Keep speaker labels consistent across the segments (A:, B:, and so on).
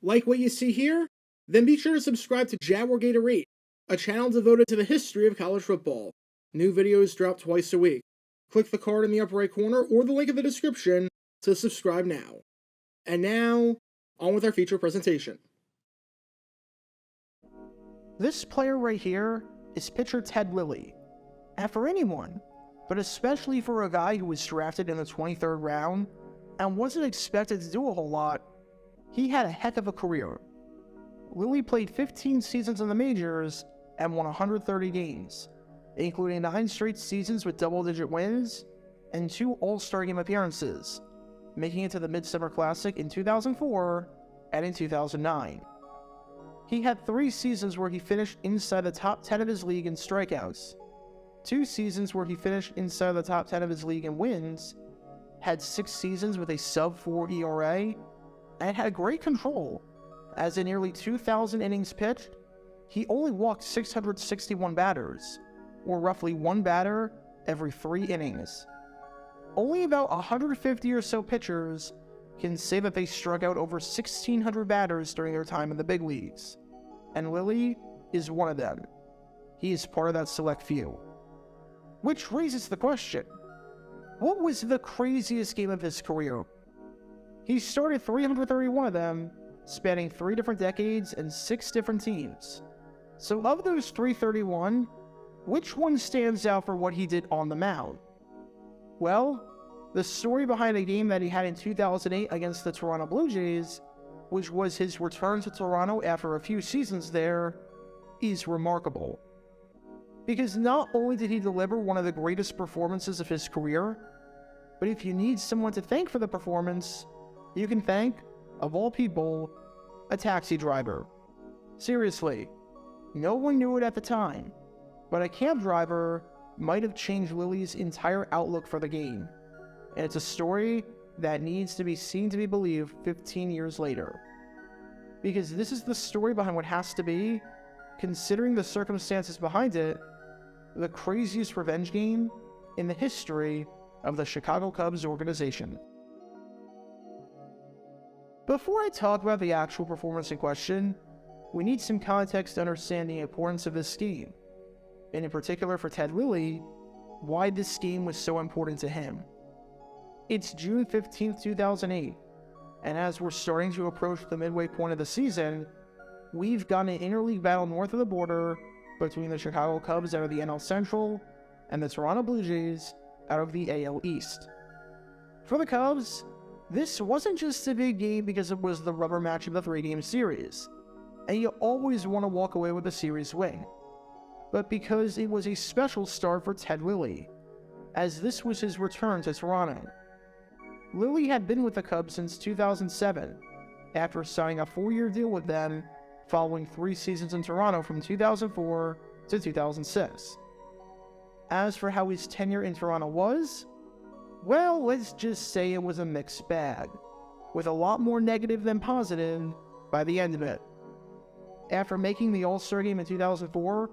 A: Like what you see here? Then be sure to subscribe to Jaguar Gator 8, a channel devoted to the history of college football. New videos drop twice a week. Click the card in the upper right corner or the link in the description to subscribe now. And now, on with our feature presentation.
B: This player right here is pitcher Ted Lilly. And for anyone, but especially for a guy who was drafted in the 23rd round and wasn't expected to do a whole lot, he had a heck of a career. Lilly played 15 seasons in the majors and won 130 games, including 9 straight seasons with double-digit wins and 2 All-Star Game appearances, making it to the Midsummer Classic in 2004 and in 2009. He had 3 seasons where he finished inside the top 10 of his league in strikeouts, 2 seasons where he finished inside the top 10 of his league in wins, had 6 seasons with a sub-4 ERA, and had great control, as in nearly 2,000 innings pitched, he only walked 661 batters, or roughly 1 batter every 3 innings. Only about 150 or so pitchers can say that they struck out over 1,600 batters during their time in the big leagues, and Lilly is one of them. He is part of that select few. Which raises the question, what was the craziest game of his career? He started 331 of them, spanning 3 different decades and 6 different teams. So of those 331, which one stands out for what he did on the mound? Well, the story behind a game that he had in 2008 against the Toronto Blue Jays, which was his return to Toronto after a few seasons there, is remarkable. Because not only did he deliver one of the greatest performances of his career, but if you need someone to thank for the performance, you can thank, of all people, a taxi driver. Seriously, no one knew it at the time, but a cab driver might have changed Lilly's entire outlook for the game, and it's a story that needs to be seen to be believed 15 years later. Because this is the story behind what has to be, considering the circumstances behind it, the craziest revenge game in the history of the Chicago Cubs organization. Before I talk about the actual performance in question, we need some context to understand the importance of this scheme, and in particular for Ted Lilly, why this scheme was so important to him. It's June 15, 2008, and as we're starting to approach the midway point of the season, we've got an interleague battle north of the border between the Chicago Cubs out of the NL Central and the Toronto Blue Jays out of the AL East. For the Cubs, this wasn't just a big game because it was the rubber match of the 3-game series, and you always want to walk away with a series win, but because it was a special start for Ted Lilly, as this was his return to Toronto. Lilly had been with the Cubs since 2007, after signing a 4-year deal with them following 3 seasons in Toronto from 2004 to 2006. As for how his tenure in Toronto was, well, let's just say it was a mixed bag, with a lot more negative than positive by the end of it. After making the All-Star Game in 2004,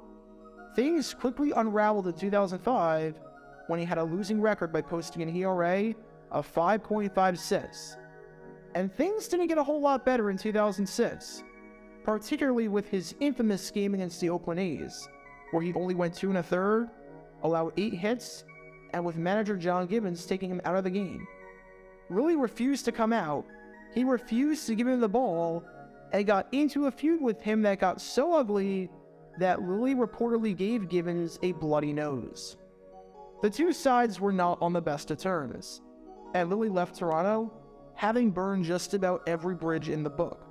B: things quickly unraveled in 2005 when he had a losing record by posting an ERA of 5.56. And things didn't get a whole lot better in 2006, particularly with his infamous game against the Oakland A's, where he only went 2 1/3, allowed 8 hits, and with manager John Gibbons taking him out of the game. Lilly refused to come out, he refused to give him the ball, and got into a feud with him that got so ugly that Lilly reportedly gave Gibbons a bloody nose. The two sides were not on the best of terms, and Lilly left Toronto having burned just about every bridge in the book.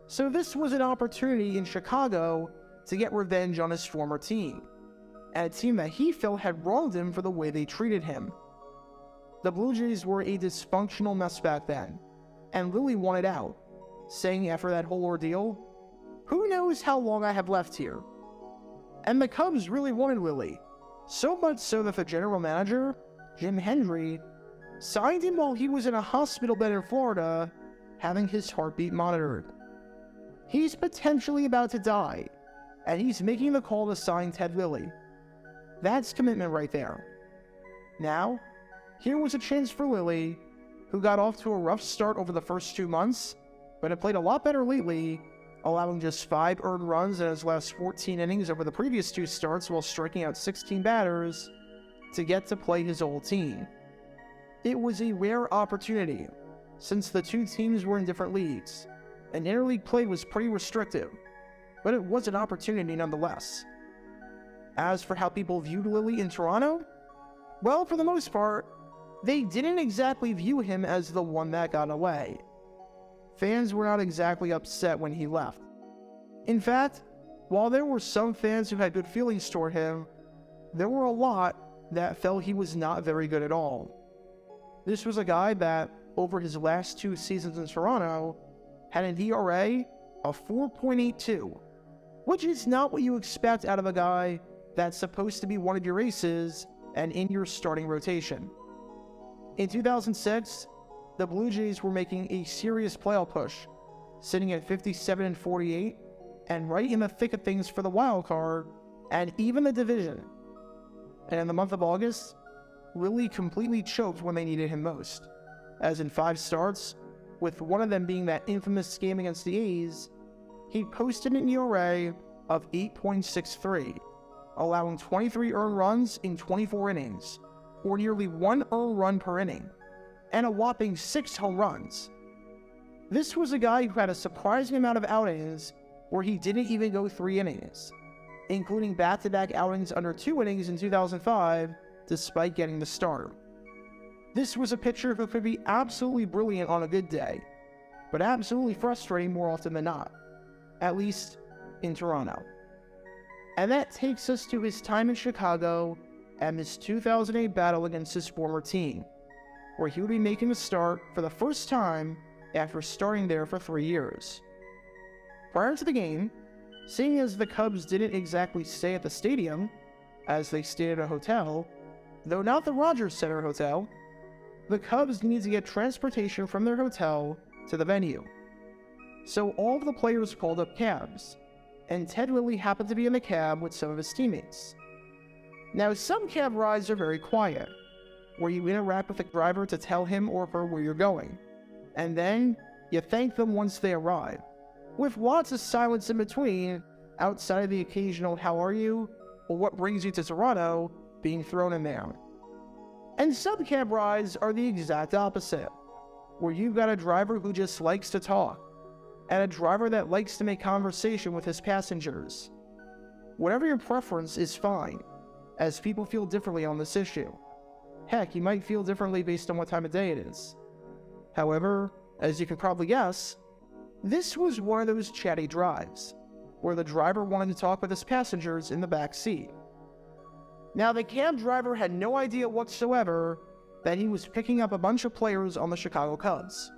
B: So this was an opportunity in Chicago to get revenge on his former team, and a team that he felt had wronged him for the way they treated him. The Blue Jays were a dysfunctional mess back then, and Lilly wanted out, saying after that whole ordeal, "Who knows how long I have left here?" And the Cubs really wanted Lilly, so much so that the general manager, Jim Hendry, signed him while he was in a hospital bed in Florida, having his heartbeat monitored. He's potentially about to die, and he's making the call to sign Ted Lilly. That's commitment right there. Now, here was a chance for Lilly, who got off to a rough start over the first 2 months, but had played a lot better lately, allowing just 5 earned runs in his last 14 innings over the previous 2 starts while striking out 16 batters to get to play his old team. It was a rare opportunity, since the 2 teams were in different leagues, and interleague play was pretty restrictive, but it was an opportunity nonetheless. As for how people viewed Lilly in Toronto, well, for the most part, they didn't exactly view him as the one that got away. Fans were not exactly upset when he left. In fact, while there were some fans who had good feelings toward him, there were a lot that felt he was not very good at all. This was a guy that, over his last 2 seasons in Toronto, had an ERA of 4.82, which is not what you expect out of a guy that's supposed to be one of your aces and in your starting rotation. In 2006, the Blue Jays were making a serious playoff push, sitting at 57-48 and right in the thick of things for the wild card and even the division. And in the month of August, Lilly completely choked when they needed him most, as in 5 starts, with one of them being that infamous game against the A's, he posted an ERA of 8.63, allowing 23 earned runs in 24 innings, or nearly 1 earned run per inning, and a whopping 6 home runs. This was a guy who had a surprising amount of outings where he didn't even go 3 innings, including back-to-back outings under 2 innings in 2005, despite getting the start. This was a pitcher who could be absolutely brilliant on a good day, but absolutely frustrating more often than not, at least in Toronto. And that takes us to his time in Chicago and his 2008 battle against his former team, where he would be making a start for the first time after starting there for 3 years. Prior to the game, seeing as the Cubs didn't exactly stay at the stadium, as they stayed at a hotel, though not the Rogers Center Hotel, the Cubs needed to get transportation from their hotel to the venue. So all of the players called up cabs, and Ted Lilly happened to be in the cab with some of his teammates. Now, some cab rides are very quiet, where you interact with the driver to tell him or her where you're going, and then you thank them once they arrive, with lots of silence in between, outside of the occasional "how are you?" or "what brings you to Toronto?" being thrown in there. And some cab rides are the exact opposite, where you've got a driver who just likes to talk, and a driver that likes to make conversation with his passengers. Whatever your preference is fine, as people feel differently on this issue. Heck, you might feel differently based on what time of day it is. However, as you can probably guess, this was one of those chatty drives, where the driver wanted to talk with his passengers in the back seat. Now, the cab driver had no idea whatsoever that he was picking up a bunch of players on the Chicago Cubs.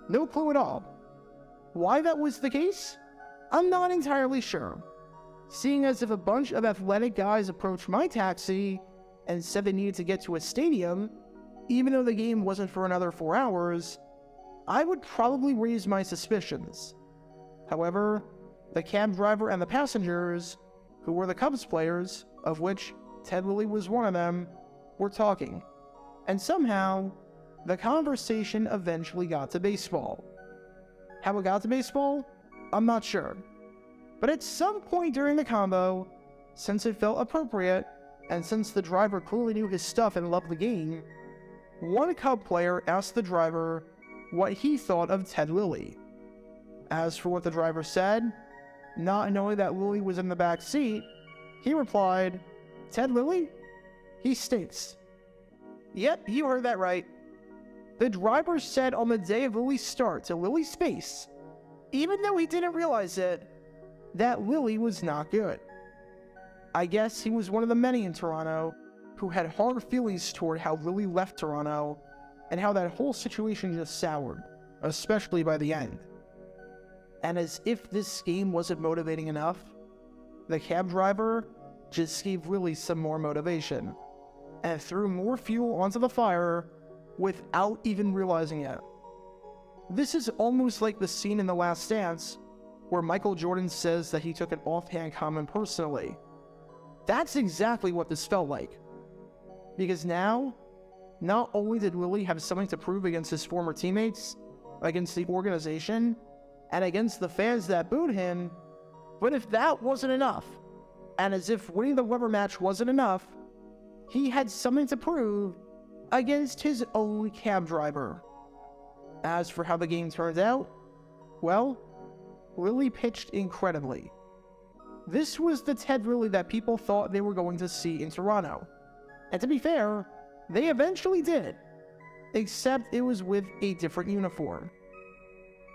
B: No clue at all. Why that was the case? I'm not entirely sure. Seeing as if a bunch of athletic guys approached my taxi and said they needed to get to a stadium, even though the game wasn't for another 4 hours, I would probably raise my suspicions. However, the cab driver and the passengers, who were the Cubs players, of which Ted Lilly was one of them, were talking. And somehow, the conversation eventually got to baseball. How it got to baseball? I'm not sure. But at some point during the combo, since it felt appropriate, and since the driver clearly knew his stuff and loved the game, one Cub player asked the driver what he thought of Ted Lilly. As for what the driver said, not knowing that Lilly was in the back seat, he replied, "Ted Lilly? He stinks." Yep, you heard that right. The driver said on the day of Lilly's start to Lilly's face, even though he didn't realize it, that Lilly was not good. I guess he was one of the many in Toronto who had hard feelings toward how Lilly left Toronto and how that whole situation just soured, especially by the end. And as if this game wasn't motivating enough, the cab driver just gave Lilly some more motivation and threw more fuel onto the fire without even realizing it. This is almost like the scene in The Last Dance where Michael Jordan says that he took an offhand comment personally. That's exactly what this felt like. Because now, not only did Lilly have something to prove against his former teammates, against the organization, and against the fans that booed him. But if that wasn't enough, and as if winning the rubber match wasn't enough, he had something to prove against his own cab driver. As for how the game turned out, well, Lilly pitched incredibly. This was the Ted Lilly that people thought they were going to see in Toronto. And to be fair, they eventually did, except it was with a different uniform.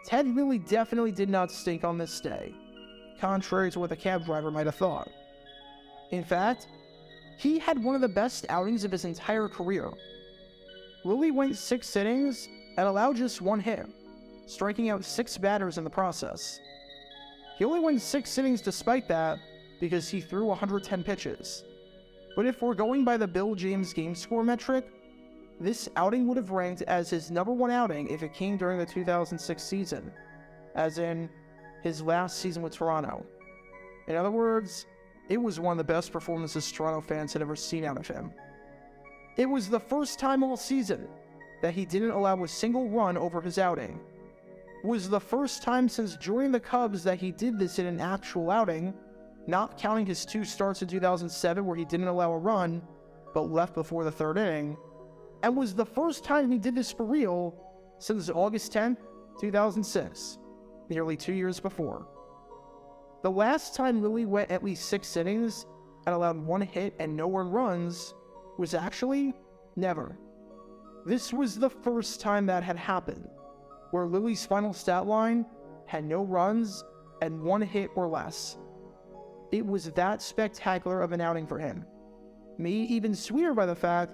B: Ted Lilly definitely did not stink on this day, contrary to what the cab driver might have thought. In fact, he had one of the best outings of his entire career. Lilly went 6 innings and allowed just 1 hit, striking out 6 batters in the process. He only went 6 innings despite that because he threw 110 pitches. But if we're going by the Bill James game score metric, this outing would have ranked as his #1 outing if it came during the 2006 season, as in his last season with Toronto. In other words, it was one of the best performances Toronto fans had ever seen out of him. It was the first time all season that he didn't allow a single run over his outing. It was the first time since joining the Cubs that he did this in an actual outing, not counting his 2 starts in 2007 where he didn't allow a run, but left before the 3rd inning, and was the first time he did this for real since August 10th, 2006, nearly 2 years before. The last time Lilly went at least 6 innings and allowed 1 hit and no earned runs was actually never. This was the first time that had happened, where Lilly's final stat line had no runs and 1 hit or less. It was that spectacular of an outing for him. Made even sweeter by the fact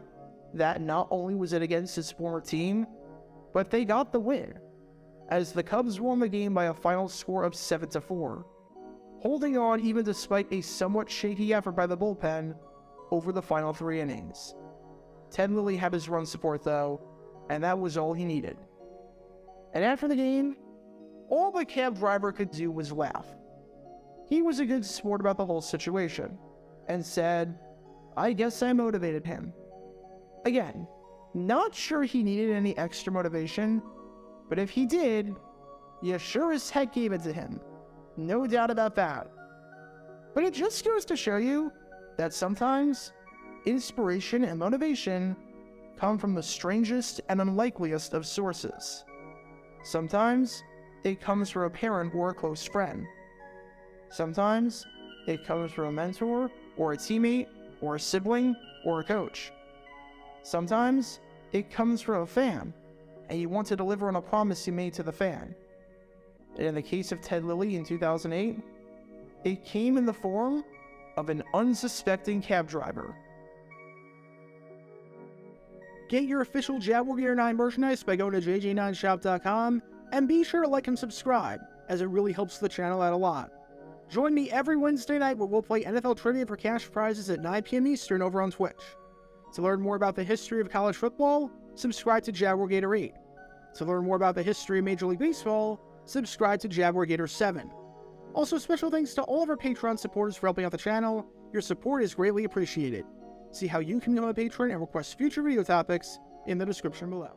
B: that not only was it against his former team, but they got the win, as the Cubs won the game by a final score of 7-4, holding on even despite a somewhat shaky effort by the bullpen over the final 3 innings. Ted Lilly had his run support though, and that was all he needed. And after the game, all the cab driver could do was laugh. He was a good sport about the whole situation, and said, "I guess I motivated him." Again, not sure he needed any extra motivation, but if he did, you sure as heck gave it to him. No doubt about that. But it just goes to show you that sometimes inspiration and motivation come from the strangest and unlikeliest of sources. Sometimes it comes from a parent or a close friend. Sometimes it comes from a mentor or a teammate or a sibling or a coach. Sometimes it comes from a fan, and you want to deliver on a promise you made to the fan. And in the case of Ted Lilly in 2008, it came in the form of an unsuspecting cab driver.
A: Get your official Jaguar Gear 9 merchandise by going to jj9shop.com, and be sure to like and subscribe, as it really helps the channel out a lot. Join me every Wednesday night where we'll play NFL Trivia for cash prizes at 9 p.m. Eastern over on Twitch. To learn more about the history of college football, subscribe to Jaguar Gator 8. To learn more about the history of Major League Baseball, subscribe to Jaguar Gator 7. Also, special thanks to all of our Patreon supporters for helping out the channel. Your support is greatly appreciated. See how you can become a patron and request future video topics in the description below.